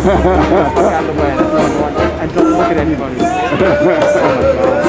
Out of the way, that's what I want. And don't look at anybody. Oh my God.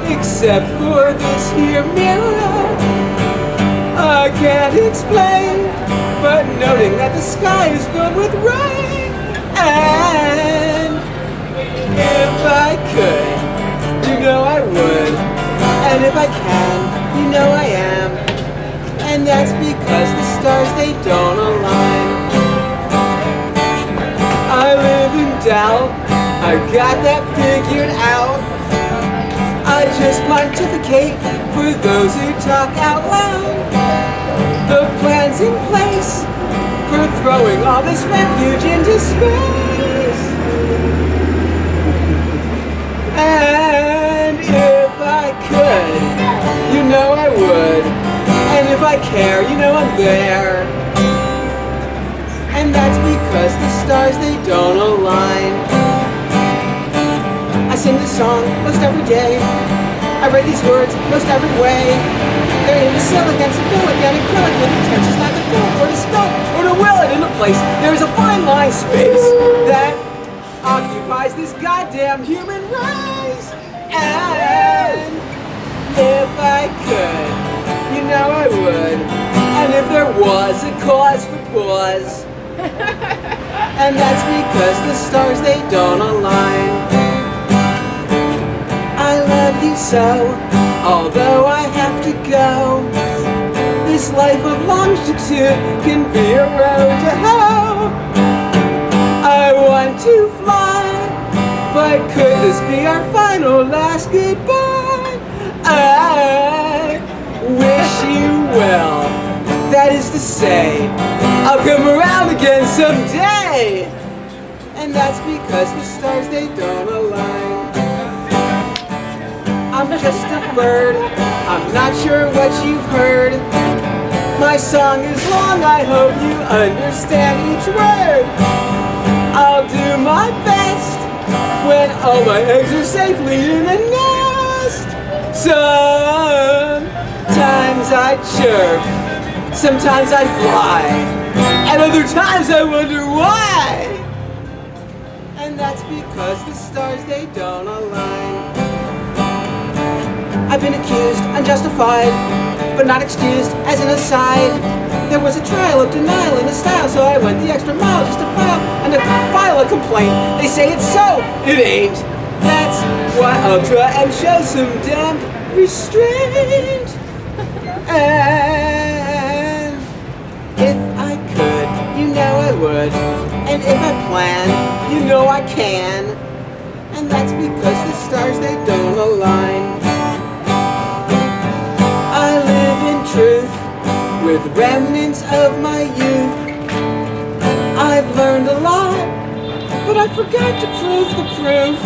Except for this here mirror, I can't explain, but noting that the sky is filled with rain. And if I could, you know I would. And if I can, you know I am. And that's because the stars, they don't align. I live in doubt, I got that figured out. I just pontificate for those who talk out loud. The plan's in place for throwing all this refuge into space. And if I could, you know I would. And if I care, you know I'm there. And that's because the stars, they don't align. I sing this song most every day. I write these words most every way. They're imbecile against the bill again, acrylic with intentions not to fill or to spill or to will it into place. There is a fine line space that occupies this goddamn human race. And if I could, you know I would. And if there was a cause for pause, and that's because the stars, they don't align. I love you so, although I have to go. This life of longitude can be a road to hell. I want to fly, but could this be our final last goodbye? I wish you well, that is to say, I'll come around again someday. And that's because the stars, they don't align. I'm just a bird, I'm not sure what you've heard. My song is long, I hope you understand each word. I'll do my best when all my eggs are safely in a nest. Sometimes I chirp, sometimes I fly, and other times I wonder why. And that's because the stars, they don't align. I've been accused, unjustified, but not excused as an aside. There was a trail of denial in the style, so I went the extra mile just to file a complaint. They say it's so, it ain't. That's why I'll try and show some damn restraint. And if I could, you know I would. And if I plan, you know I can. And that's because the stars, they don't align. I live in truth with remnants of my youth. I've learned a lot, but I forgot to prove the proof.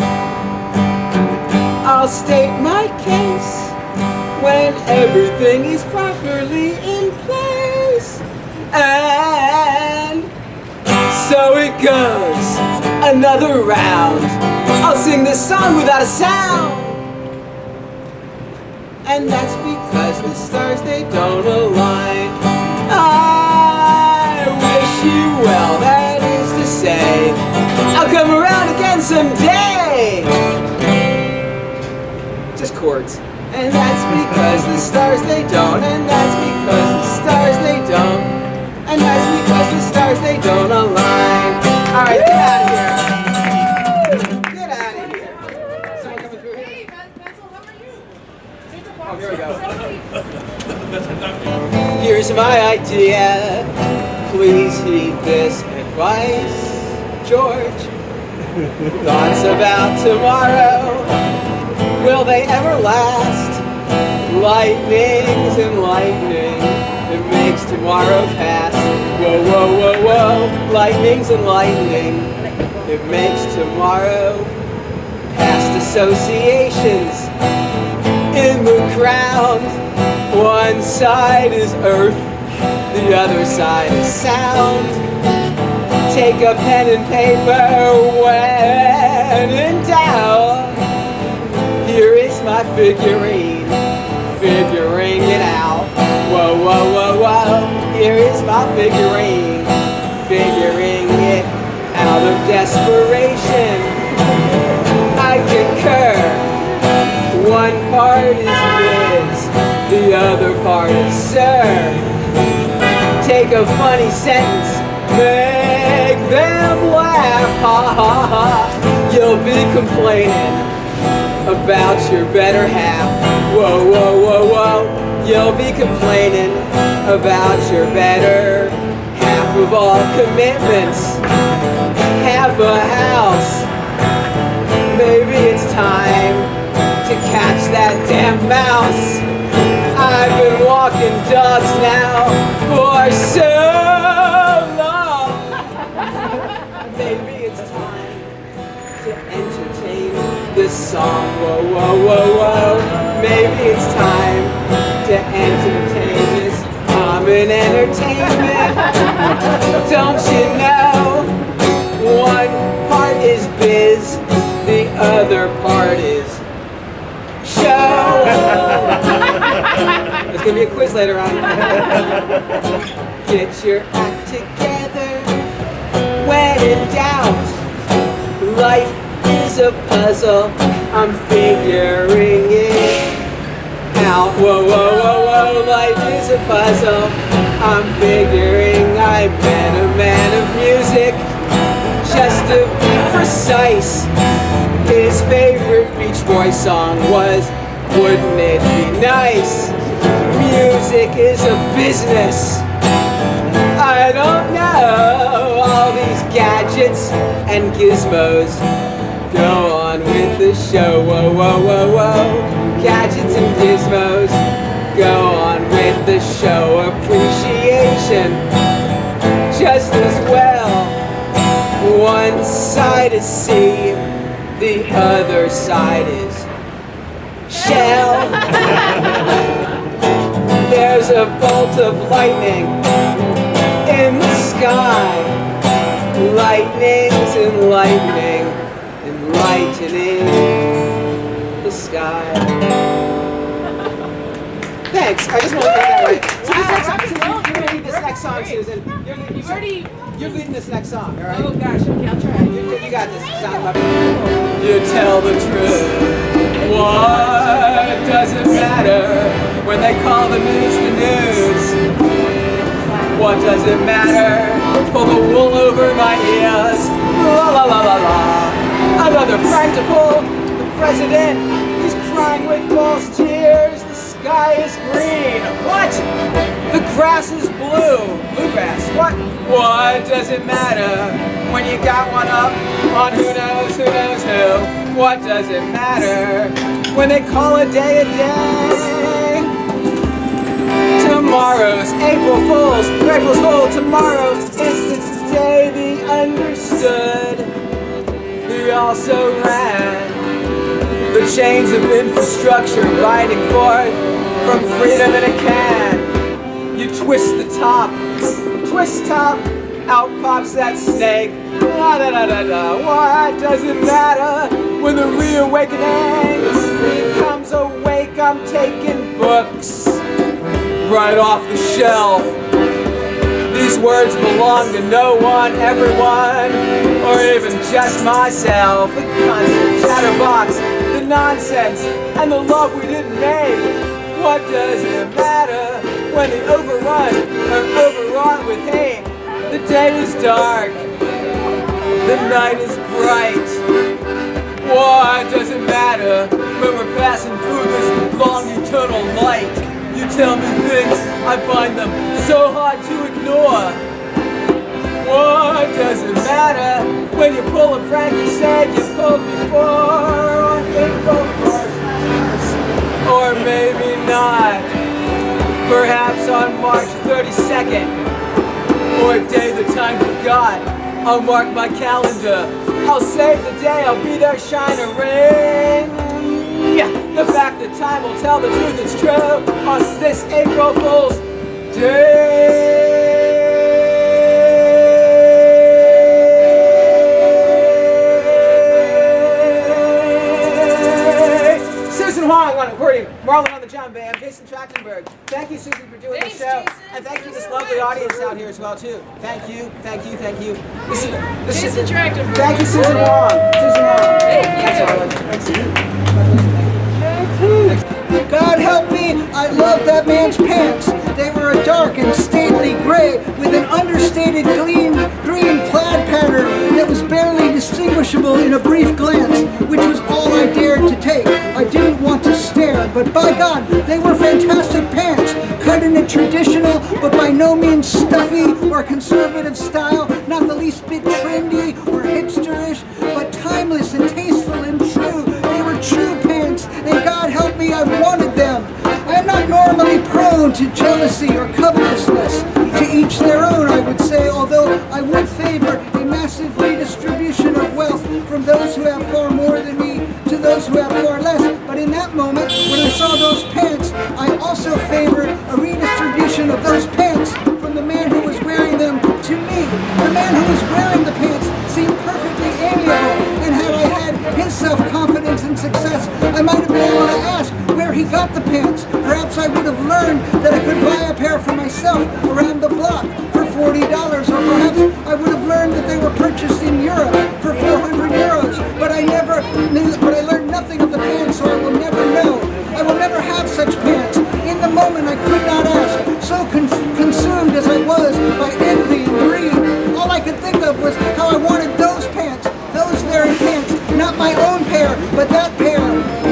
I'll state my case when everything is properly in place. And so it goes, another round. I'll sing this song without a sound. And that's because the stars, they don't align. I wish you well, that is to say, I'll come around again someday. Just chords. And that's because the stars, they don't. And that's because the stars, they don't. And that's because the stars, they don't align. Alright, get out of here. Get out of here. Someone coming through here? Hey, Pencil, how are you? Oh, here we go. Here's my idea. Please heed this advice, George. Thoughts about tomorrow, will they ever last? Lightnings and lightning, it makes tomorrow pass. Whoa, whoa, whoa, whoa. Lightnings and lightning, it makes tomorrow. Past associations in the ground. One side is earth, the other side is sound. Take a pen and paper when in doubt. Here is my figurine, figuring it out. Whoa, whoa, whoa, whoa. Here is my figurine, figuring it out of desperation. I concur. One part is biz, the other part is sir. Take a funny sentence, make them laugh, ha ha ha. You'll be complaining about your better half. Whoa, whoa, whoa, whoa. You'll be complaining about your better half of all commitments. Half a house. Maybe it's time to catch that damn mouse. I've been walking dogs now for so long. Maybe it's time to entertain this song. Whoa, whoa, whoa, whoa. Maybe it's time to entertain this. I'm an entertainment. Don't you know? One part is biz, the other part is show. There's gonna be a quiz later on. Get your act together when in doubt. Life is a puzzle, I'm figuring it out. Whoa, whoa, whoa, whoa, life is a puzzle, I'm figuring I met a man of music. Just to be precise, his favorite Beach Boys song was Wouldn't It Be Nice? Music is a business. I don't know all these gadgets and gizmos. Go on with the show. Whoa, whoa, whoa, whoa. Gadgets and gizmos. Go on with the show. Appreciation just as well. One side is sea, the other side is shell. There's a bolt of lightning in the sky. Lightning's enlightening, enlightening the sky. Thanks. I just want to make that right. You're going to lead this next song, Susan. You're leading this next song, all right? Oh gosh, okay, I'll try. You got this. You tell the truth. What does it matter when they call the news the news? What does it matter? Pull the wool over my ears. La la la la la. Another prank to pull. The president, he's crying with false tears. The sky is green. What? The grass is blue. Bluegrass. What? What does it matter when you got one up on who knows who? What does it matter when they call a day a day? Tomorrow's April Fool's, April's Fool. Tomorrow is the day the understood. He also ran the chains of infrastructure riding forth from freedom in a can. You twist the top, out pops that snake. La da da da da. What does it matter when the reawakening becomes awake? I'm taking books right off the shelf. These words belong to no one, everyone, or even just myself. The constant chatterbox, the nonsense, and the love we didn't make. What does it matter when they overrun or overwrought with hate? The day is dark, the night is bright. What does it matter when we're passing through this long eternal light? You tell me things, I find them so hard to ignore. What does it matter when you pull a prank you said you pulled before on April 1st? Or maybe not. Perhaps on March 32nd, or a day the time forgot. I'll mark my calendar. I'll save the day, I'll be there, shine a ring. The fact that time will tell the truth, it's true on this April Fool's Day. Susan Huang on accordion, Marlon on the drum band, Jason Trachtenberg. Thank you, Susan, for doing the show. Jason. And thank you to this lovely audience out here as well, too. Thank you, thank you, thank you. Jason Trachtenberg. Thank you, Susan Huang. Susan Huang. Thank you. Thanks, Marlon. Thanks to you. God help me, I love that man's pants. They were a dark and stately gray with an understated green plaid pattern that was barely distinguishable in a brief glance, which was all I dared to take. I didn't want to stare, but by God, they were fantastic pants, cut in a traditional but by no means stuffy or conservative style, not the least bit trendy or hipsterish, but timeless and tasteful and true. They were true pants, and God help me, I wanted them. I am not normally prone to jealousy or covetousness. To each their own, I would say, although I would favor a massive redistribution of wealth from those who have far more than me to those who have far less. But in that moment, when I saw those pants, I also favored a redistribution of those pants from the man who was wearing them to me. The man who was wearing the pants seemed perfectly amiable, and had I had his self-confidence and success, I might have been able to ask where he got the pants. Perhaps I would have learned that I could buy a pair for myself around the block for $40, or perhaps I would have learned that they were purchased in Europe for 400 euros. But I learned nothing of the pants, so I will never know. I will never have such pants. In the moment, I could not ask. So consumed as I was by envy and greed, all I could think of was how I wanted those pants, those very pants, not my own pair, but that pair,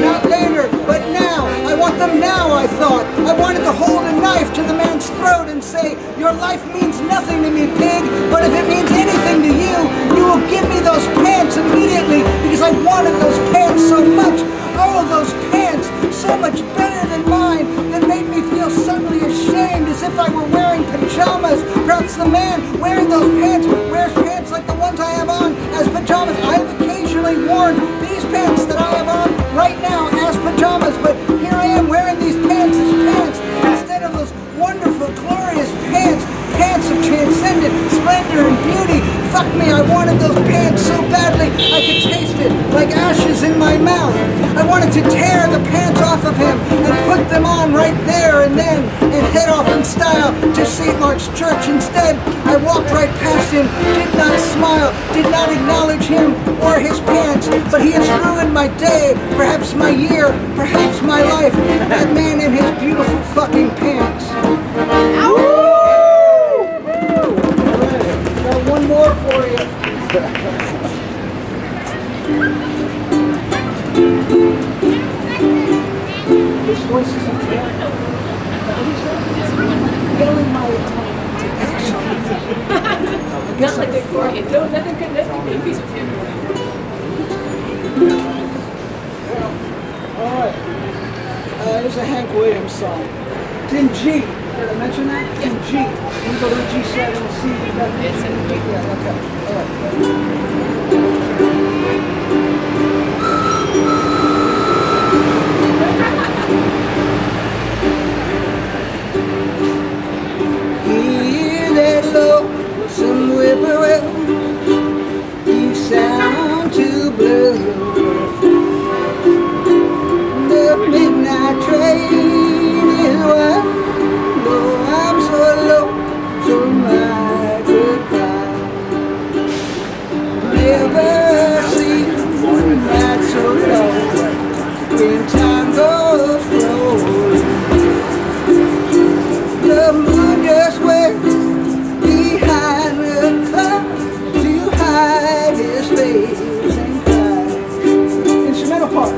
not later, but now. I want them now, I thought. I wanted to hold a knife to the man's throat and say, your life means nothing to me, pig, but if it means anything to you, you will give me those pants immediately, because I wanted those pants so much. Oh, those pants, so much better than mine, that made me feel suddenly ashamed, as if I were wearing pajamas. Perhaps the man wearing those pants wears pants like the ones I have on as pajamas. I've occasionally worn these pants that I have on right now as pajamas, but here I am wearing these pants as pants instead of those like ashes in my mouth. I wanted to tear the pants off of him and put them on right there and then and head off in style to St. Mark's Church. Instead, I walked right past him, did not smile, did not acknowledge him or his pants, but he has ruined my day, perhaps my year, perhaps my life. That man in his beautiful fucking pants. Ow! Got one more for you. His voice is yelling my Not like the accordion. No, nothing could confuse with him. Alright. Here's a Hank Williams song. It's in G. Did I mention that? It's in G. We go to G7, C, It's in G. yeah, okay. Alright. Hear that lonesome whippoorwill, you sound too blue. The midnight train is wild. Oh, I'm so lonesome I could cry. Never seen that so low when time goes rolling. The moon just went behind the cloud to hide his face and cry. Instrumental part.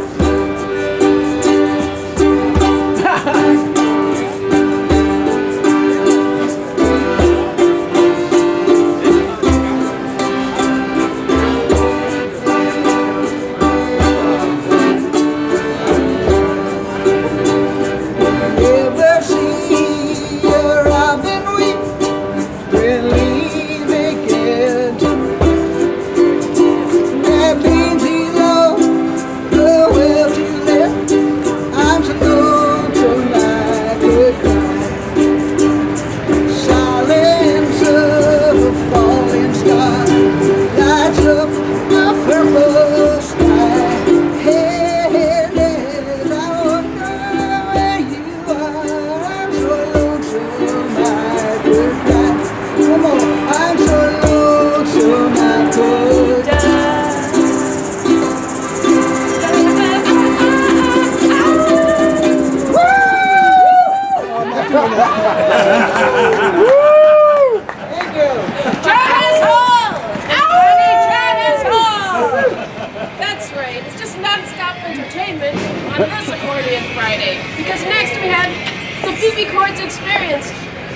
Ever see a robin weep when leaving Kentucky? That means he's on the well to left. I'm so lonesome I could cry. Silence of a falling star lights up the purple sky. Headless, I wonder where you are. I'm so lonesome I could cry. Come on, I'm so lonesome I could die. Thank you. Travis Hall! Honey, Travis Hall! That's right. It's just non-stop entertainment on this Accordion Friday. Because next we have the Phoebe Experience.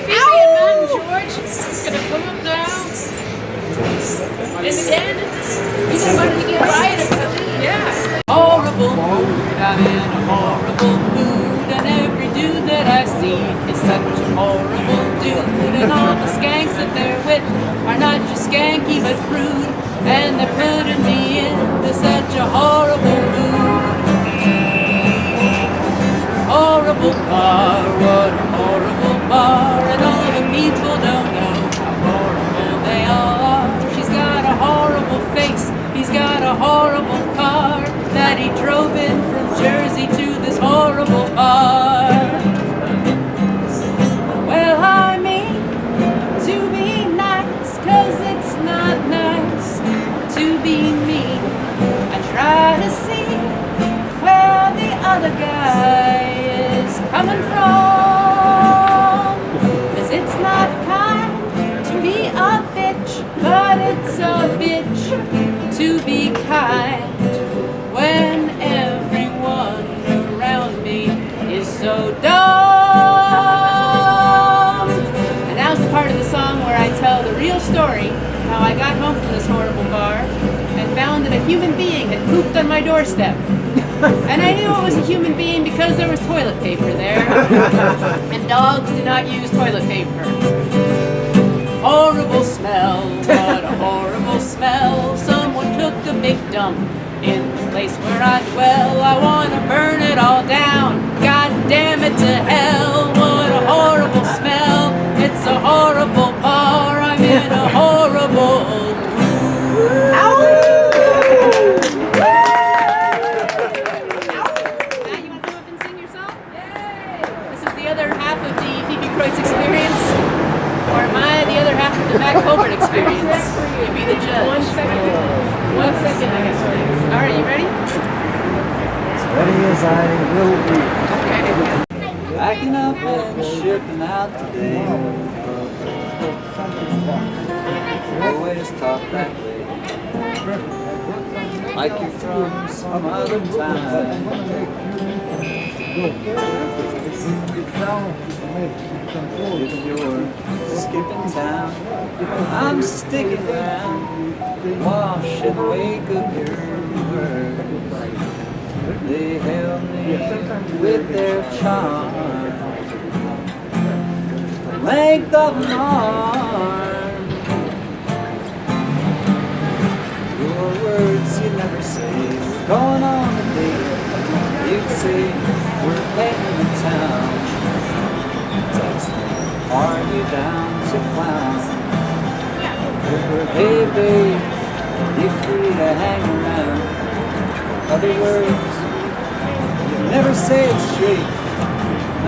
Phoebe and Mom George is gonna come up now. And again, you just wanted to get right about it. Yeah. Horrible mood, I'm in a horrible mood, and every dude that I see is such a horrible dude, and all the skanks that they're with are not just skanky but rude, and they're putting me into such a horrible mood. Horrible bar, what a horrible bar, and all the people don't know how horrible they all are. She's got a horrible face, he's got a horrible car that he drove in from Jersey to this horrible bar. Well, I mean to be nice, 'cause it's not nice to be mean. I try to see where the other guy is coming from, 'cause it's not kind to be a bitch, but it's a bitch to be kind when everyone around me is so dumb. And now's the part of the song where I tell the real story, how I got home from this horrible bar and found that a human being had pooped on my doorstep. And I knew it was a human being because there was toilet paper there. And dogs do not use toilet paper. Horrible smell, what a horrible smell. Someone took a big dump in the place where I dwell. I wanna burn it all down, god damn it to hell. What a horrible smell, it's a horrible bar. I'm in a horrible mood. Ow! Phoebe Experience. You be the judge. 1 second. 1 second, I guess. All right, you ready? As ready as I will be. Okay. Backing up and shipping out today. Always talk that way. Like you're from some other time. If you're skipping town, I'm sticking around. Wash and wake up your words. They held me with their charm. The length of an arm. Your words you never say. We're going on a date. You'd say we're heading to town. Text me, are you down to clown? Hey babe, you free to hang around. Other words, you never say it straight.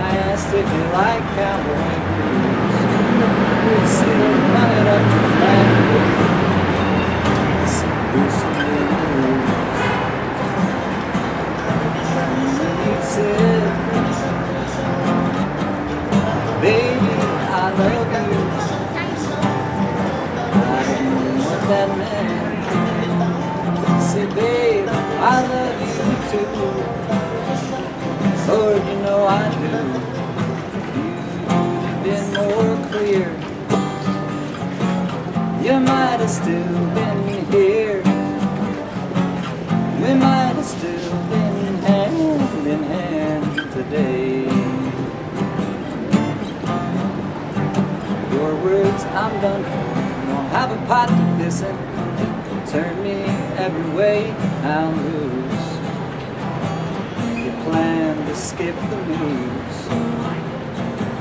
I asked if you like cowboy blues. You say run it up the flat. Who's the news? You said, baby, I love you. I don't know what that meant. Say, babe, I love you too. Lord, you know I do. You've been more clear. You might have still been here. We might have still been hand in hand today. Your words I'm done for. Don't have a pot to piss in. Turn me every way I'll lose. You plan to skip the news.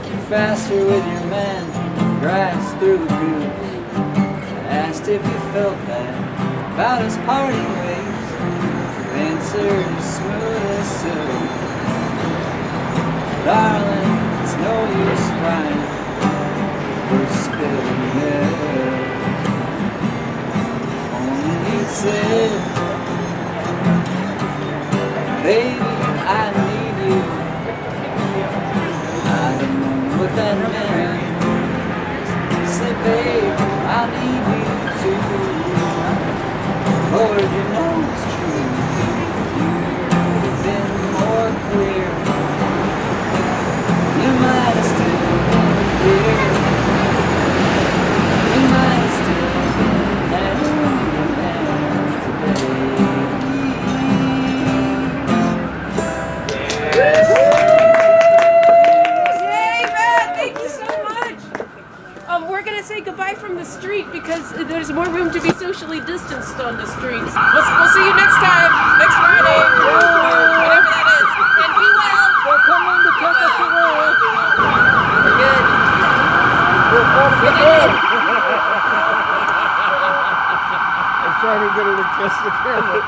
You're faster with your man, grass through the goose. I asked if you felt bad about his parting ways. You answered as smooth as silk. Darling, it's no use crying. We're spilling milk. You said, baby, I need you. I don't know what that meant. Say, babe, I need you too. Lord, you know it's true. You've been more clear. You might have still been here. You might have still been there. We're gonna say goodbye from the street because there's more room to be socially distanced on the streets. We'll see you next time, next Friday, whatever that is. And be well. They're coming to take us away. We're good. We're good. I'm trying to get her to kiss the camera.